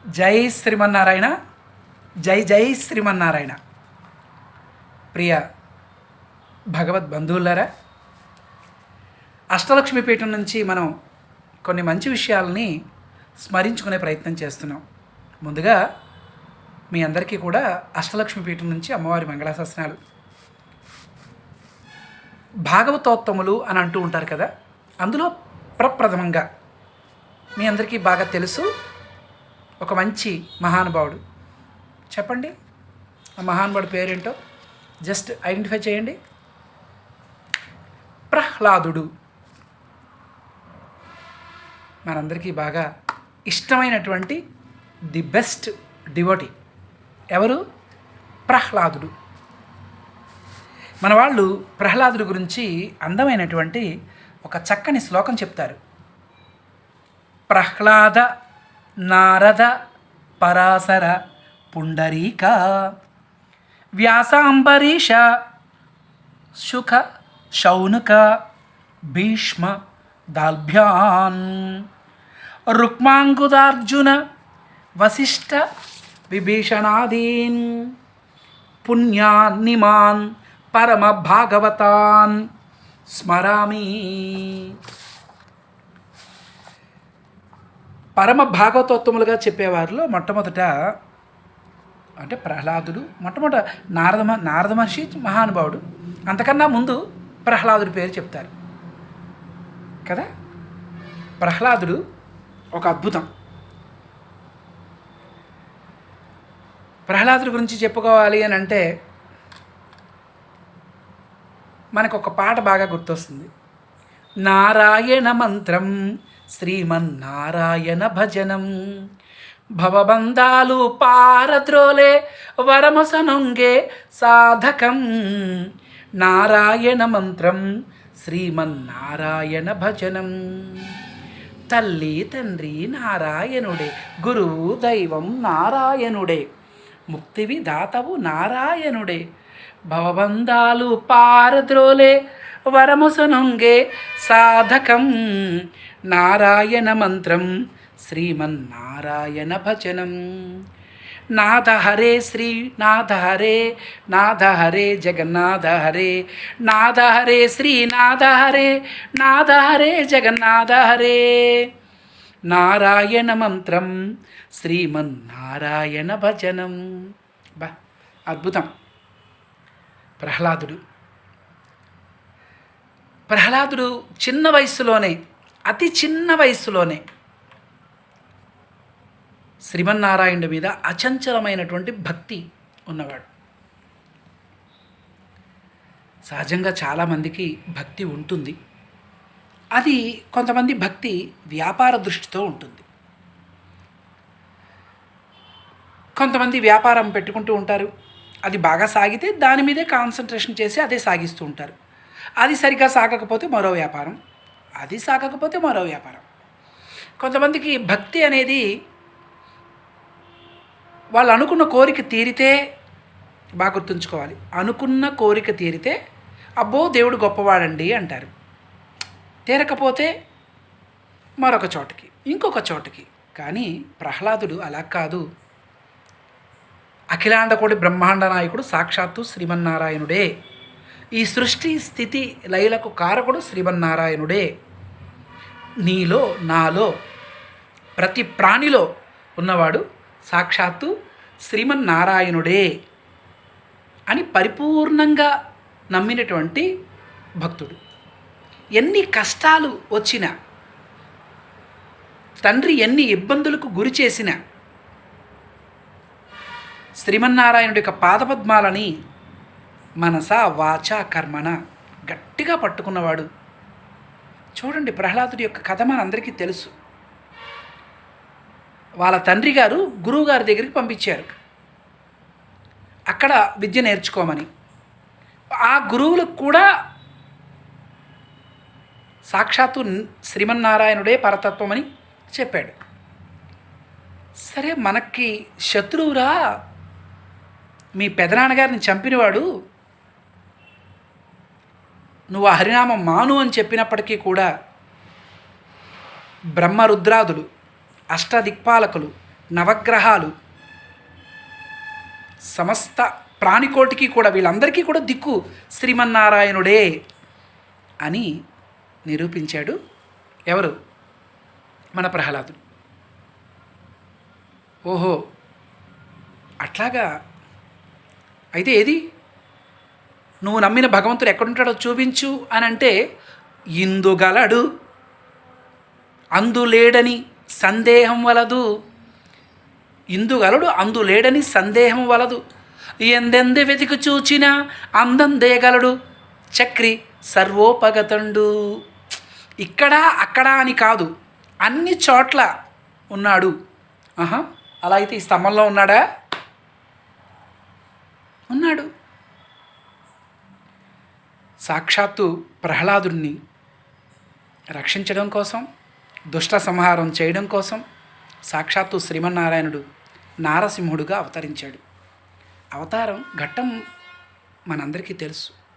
జై శ్రీమన్నారాయణ. జై జై శ్రీమన్నారాయణ. ప్రియ భగవద్ బంధువులారా, అష్టలక్ష్మి పీఠం నుంచి మనం కొన్ని మంచి విషయాలని స్మరించుకునే ప్రయత్నం చేస్తున్నాం. ముందుగా మీ అందరికీ కూడా అష్టలక్ష్మి పీఠం నుంచి అమ్మవారి మంగళాశాసనాలు. భాగవతోత్తములు అని అంటూ ఉంటారు కదా, అందులో ప్రప్రథమంగా మీ అందరికీ బాగా తెలుసు ఒక మంచి మహానుభావుడు. చెప్పండి, ఆ మహానుభావుడు పేరేంటో జస్ట్ ఐడెంటిఫై చేయండి. ప్రహ్లాదుడు. మనందరికీ బాగా ఇష్టమైనటువంటి ది బెస్ట్ డివోటీ ఎవరు? ప్రహ్లాదుడు. మన వాళ్ళు ప్రహ్లాదుడి గురించి అందమైనటువంటి ఒక చక్కని శ్లోకం చెప్తారు. ప్రహ్లాద నారద పరాశర పుండరీక వ్యాసాంబరీష శుక శౌనక భీష్మ దాల్భ్యాన్ రుక్మాంగుదార్జున వశిష్ఠ విభీషణాదీన్ పుణ్యాన్నిమాన్ పరమ భాగవతాన్ స్మరామి. పరమ భాగవతోత్తములుగా చెప్పేవారిలో మొట్టమొదట అంటే ప్రహ్లాదుడు. మొట్టమొదట నారద మహర్షి మహానుభావుడు. అంతకన్నా ముందు ప్రహ్లాదుడి పేరు చెప్తారు కదా. ప్రహ్లాదుడు ఒక అద్భుతం. ప్రహ్లాదుడి గురించి చెప్పుకోవాలి అని అంటే మనకు ఒక పాట బాగా గుర్తొస్తుంది. నారాయణ మంత్రం శ్రీమన్నారాయణ భజనం భవబంధాలు పారద్రోలే వరమసనొంగే సాధకం. నారాయణ మంత్రం శ్రీమన్నారాయణ భజనం. తల్లి తండ్రి నారాయణుడే, గురువు దైవం నారాయణుడే, ముక్తి విధాతవు నారాయణుడే, భవబంధాలు పారద్రోలే వరముసనొంగే సాధకం. నారాయణ మంత్రం శ్రీమన్నారాయణ భజనం. నాథ హరే శ్రీ నాథ హరే నాథ హరే జగన్నాథ హరే నాథ హరే శ్రీ నాథ హరే నాథ హరే జగన్నాథ హరే. నారాయణ మంత్రం శ్రీమన్నారాయణ భజనం. బా అద్భుతం. ప్రహ్లాదుడు చిన్న వయసులోనే, అతి చిన్న వయసులోనే శ్రీమన్నారాయణుడి మీద అచంచలమైనటువంటి భక్తి ఉన్నవాడు. సహజంగా చాలామందికి భక్తి ఉంటుంది. అది కొంతమంది భక్తి వ్యాపార దృష్టితో ఉంటుంది. కొంతమంది వ్యాపారం పెట్టుకుంటూ ఉంటారు. అది బాగా సాగితే దాని మీదే కాన్సన్ట్రేషన్ చేసి అదే సాగిస్తూ ఉంటారు. అది సరిగ్గా సాగకపోతే మరో వ్యాపారం, అది సాగకపోతే మరో వ్యాపారం. కొంతమందికి భక్తి అనేది వాళ్ళు అనుకున్న కోరిక తీరితే, బాగా గుర్తుంచుకోవాలి, అనుకున్న కోరిక తీరితే అబ్బో దేవుడు గొప్పవాడండి అంటారు. తీరకపోతే మరొక చోటకి, ఇంకొక చోటకి. కానీ ప్రహ్లాదుడు అలా కాదు. అఖిలాండకోటి బ్రహ్మాండ నాయకుడు సాక్షాత్తు శ్రీమన్నారాయణుడే. ఈ సృష్టి స్థితి లయలకు కారకుడు శ్రీమన్నారాయణుడే. నీలో నాలో ప్రతి ప్రాణిలో ఉన్నవాడు సాక్షాత్తు శ్రీమన్నారాయణుడే అని పరిపూర్ణంగా నమ్మినటువంటి భక్తుడు. ఎన్ని కష్టాలు వచ్చినా, తండ్రి ఎన్ని ఇబ్బందులకు గురి చేసినా శ్రీమన్నారాయణుడి యొక్క పాదపద్మాలని మనస వాచ కర్మణ గట్టిగా పట్టుకున్నవాడు. చూడండి, ప్రహ్లాదుడి యొక్క కథ మనందరికీ తెలుసు. వాళ్ళ తండ్రి గారు గురువు గారి దగ్గరికి పంపించారు అక్కడ విద్య నేర్చుకోమని. ఆ గురువులకు కూడా సాక్షాత్తు శ్రీమన్నారాయణుడే పరతత్వమని చెప్పాడు. సరే, మనకి శత్రువురా మీ పెదనాన్నగారిని చంపినవాడు, నువ్వు ఆ హరినామం మాను అని చెప్పినప్పటికీ కూడా బ్రహ్మరుద్రాదులు, అష్టదిక్పాలకులు, నవగ్రహాలు, సమస్త ప్రాణికోటికి కూడా, వీళ్ళందరికీ కూడా దిక్కు శ్రీమన్నారాయణుడే అని నిరూపించాడు ఎవరు? మన ప్రహ్లాదుడు. ఓహో, అట్లాగా అయితే ఏది నువ్వు నమ్మిన భగవంతుడు ఎక్కడుంటాడో చూపించు అని అంటే, ఇందుగలడు అందులేడని సందేహం వలదు, ఇందుగలడు అందులేడని సందేహం వలదు, ఎందెందు వెతికి చూచినా అందందేగలడు చక్రి సర్వోపగతండు. ఇక్కడ అక్కడ అని కాదు, అన్ని చోట్ల ఉన్నాడు. ఆహా, అలా అయితే ఈ స్తంభంలో ఉన్నాడా? ఉన్నాడు. సాక్షాత్తు ప్రహ్లాదుడిని రక్షించడం కోసం, దుష్ట సంహారం చేయడం కోసం సాక్షాత్తు శ్రీమన్నారాయణుడు నారసింహుడుగా అవతరించాడు. అవతారం ఘట్టం మనందరికీ తెలుసు.